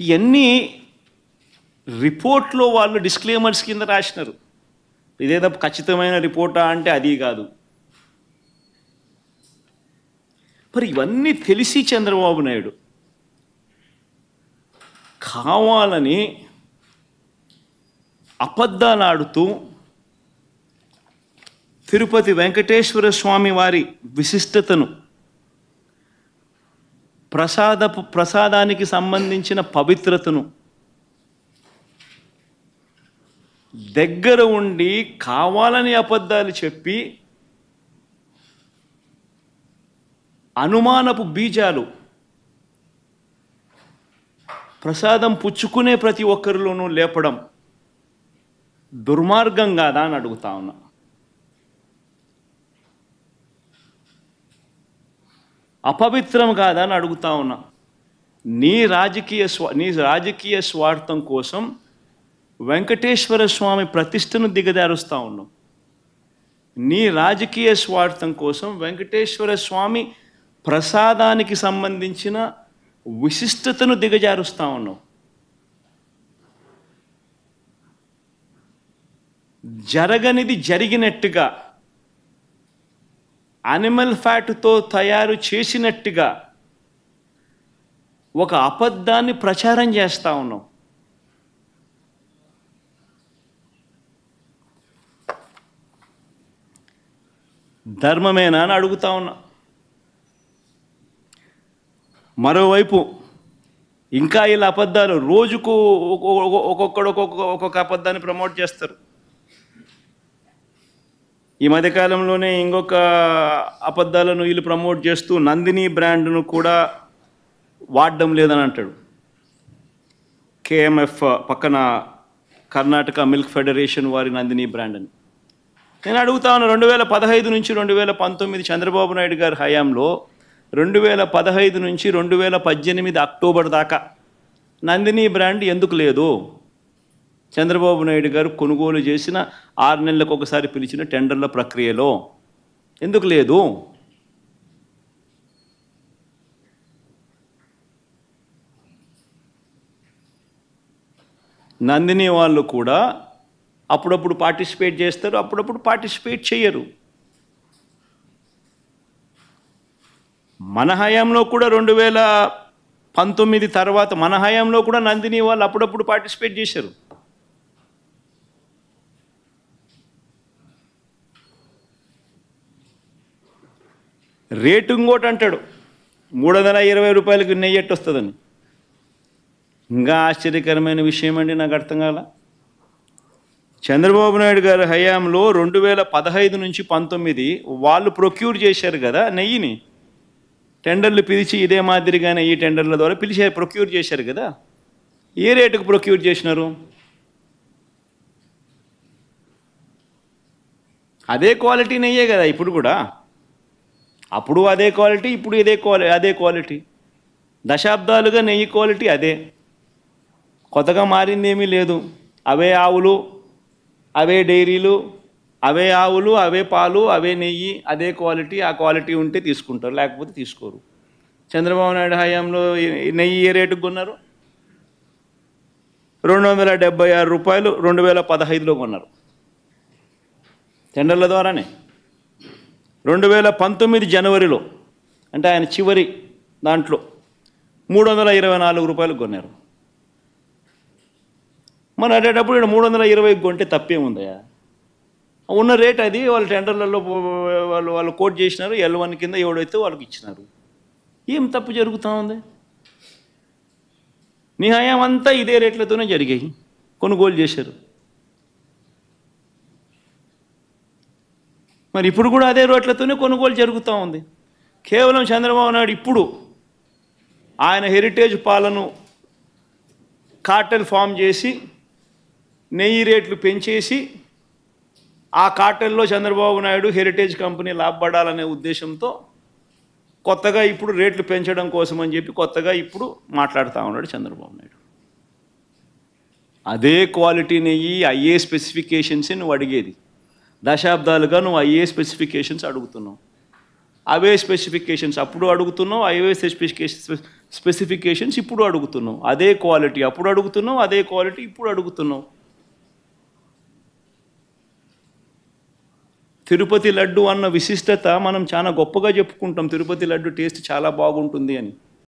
ఇవన్నీ రిపోర్ట్లో వాళ్ళు డిస్క్లైమర్స్ కింద రాసినారు. ఇదేదో ఖచ్చితమైన రిపోర్టా అంటే అది కాదు. మరి ఇవన్నీ తెలిసి చంద్రబాబు నాయుడు కావాలని అబద్ధాలు ఆడుతూ తిరుపతి వెంకటేశ్వర స్వామి వారి విశిష్టతను, ప్రసాదానికి సంబంధించిన పవిత్రతను దగ్గర ఉండి కావాలని అబద్ధాలు చెప్పి అనుమానపు బీజాలు ప్రసాదం పుచ్చుకునే ప్రతి ఒక్కరిలోనూ లేపడం దుర్మార్గం కాదా అని అడుగుతా ఉన్నా. అపవిత్రం కాదా అని అడుగుతా ఉన్నా. నీ రాజకీయ స్వార్థం కోసం వెంకటేశ్వర స్వామి ప్రతిష్టను దిగజారుస్తూ ఉన్నావు. నీ రాజకీయ స్వార్థం కోసం వెంకటేశ్వర స్వామి ప్రసాదానికి సంబంధించిన విశిష్టతను దిగజారుస్తూ ఉన్నావు. జరగనిది జరిగినట్టుగా, యానిమల్ ఫ్యాట్తో తయారు చేసినట్టుగా ఒక అబద్ధాన్ని ప్రచారం చేస్తూ ఉన్నావు. ధర్మమేనా అని అడుగుతా ఉన్నా. మరోవైపు ఇంకా ఇలా అబద్ధాలు రోజుకు ఒక్కొక్క అబద్ధాన్ని ప్రమోట్ చేస్తారు. ఈ మధ్యకాలంలోనే ఇంకొక అబద్ధాలను వీళ్ళు ప్రమోట్ చేస్తూ నందిని బ్రాండ్ను కూడా వాడడం లేదని అంటాడు. కేఎంఎఫ్ పక్కన కర్ణాటక మిల్క్ ఫెడరేషన్ వారి నందిని బ్రాండ్ అని. నేను అడుగుతా ఉన్నా, 2015 నుంచి 2019 చంద్రబాబు నాయుడు గారి హయాంలో 2015 నుంచి 2018 అక్టోబర్ దాకా నందిని బ్రాండ్ ఎందుకు లేదు? చంద్రబాబు నాయుడు గారు కొనుగోలు చేసిన 6 నెలలకు ఒకసారి పిలిచిన టెండర్ల ప్రక్రియలో ఎందుకు లేదు? నందిని వాళ్ళు కూడా అప్పుడప్పుడు పార్టిసిపేట్ చేస్తారు, అప్పుడప్పుడు పార్టిసిపేట్ చేయరు. మన హయాంలో కూడా 2019 తర్వాత మన హయాంలో కూడా నందిని వాళ్ళు అప్పుడప్పుడు పార్టిసిపేట్ చేశారు. రేటు ఇంకోటి అంటాడు, 320 రూపాయలకి నెయ్యి ఎట్టు వస్తుందని. ఇంకా ఆశ్చర్యకరమైన విషయం అండి, నాకు అర్థం కాల. చంద్రబాబు నాయుడు గారి హయాంలో 2015 నుంచి 19 వాళ్ళు ప్రొక్యూర్ చేశారు కదా నెయ్యిని. టెండర్లు పిలిచి ఇదే మాదిరిగానే ఈ టెండర్ల ద్వారా ప్రొక్యూర్ చేశారు కదా. ఏ రేటుకు ప్రొక్యూర్ చేసినారు? అదే క్వాలిటీ నెయ్యే కదా ఇప్పుడు కూడా. అప్పుడు అదే క్వాలిటీ, ఇప్పుడు అదే క్వాలిటీ. దశాబ్దాలుగా నెయ్యి క్వాలిటీ అదే, కొత్తగా మారింది ఏమీ లేదు. అవే ఆవులు, అవే డైరీలు, అవే ఆవులు, అవే పాలు, అవే నెయ్యి, అదే క్వాలిటీ. ఆ క్వాలిటీ ఉంటే తీసుకుంటారు, లేకపోతే తీసుకోరు. చంద్రబాబు నాయుడు హయాంలో నెయ్యి ఏ రేటుకు కొన్నారు? 276 రూపాయలు 2015లో కొన్నారు టెండర్ల ద్వారానే. 2019 జనవరిలో, అంటే ఆయన చివరి దాంట్లో 324 రూపాయలు కొన్నారు. మరి అదేటప్పుడు ఇక్కడ 320 కొంటే తప్పేముందయా? ఉన్న రేట్ అది. వాళ్ళ టెండర్లలో వాళ్ళు కోట్ చేసినారు, L1 కింద ఎవడైతే వాళ్ళకి ఇచ్చినారు. ఏం తప్పు జరుగుతూ ఉంది? నీ హయాం అంతా ఇదే రేట్లతోనే జరిగాయి, కొనుగోలు చేశారు. మరి ఇప్పుడు కూడా అదే రేట్లతోనే కొనుగోలు జరుగుతూ ఉంది. కేవలం చంద్రబాబు నాయుడు ఇప్పుడు ఆయన హెరిటేజ్ పాలను కార్టెల్ ఫామ్ చేసి నెయ్యి రేట్లు పెంచేసి ఆ కార్టెల్లో చంద్రబాబు నాయుడు హెరిటేజ్ కంపెనీ లాభపడాలనే ఉద్దేశంతో కొత్తగా ఇప్పుడు రేట్లు పెంచడం కోసం అని చెప్పి కొత్తగా ఇప్పుడు మాట్లాడుతూ ఉన్నాడు చంద్రబాబు నాయుడు. అదే క్వాలిటీ నెయ్యి, అయ్యే స్పెసిఫికేషన్స్ నువ్వు అడిగేది. దశాబ్దాలుగా నువ్వు అయ్యే స్పెసిఫికేషన్స్ అడుగుతున్నావు. అవే స్పెసిఫికేషన్స్ అప్పుడు అడుగుతున్నావు, అవే స్పెసిఫికేషన్స్ ఇప్పుడు అడుగుతున్నావు. అదే క్వాలిటీ అప్పుడు అడుగుతున్నావు, అదే క్వాలిటీ ఇప్పుడు అడుగుతున్నావు. తిరుపతి లడ్డు అన్న విశిష్టత మనం చాలా గొప్పగా చెప్పుకుంటాం. తిరుపతి లడ్డు టేస్ట్ చాలా బాగుంటుంది అని.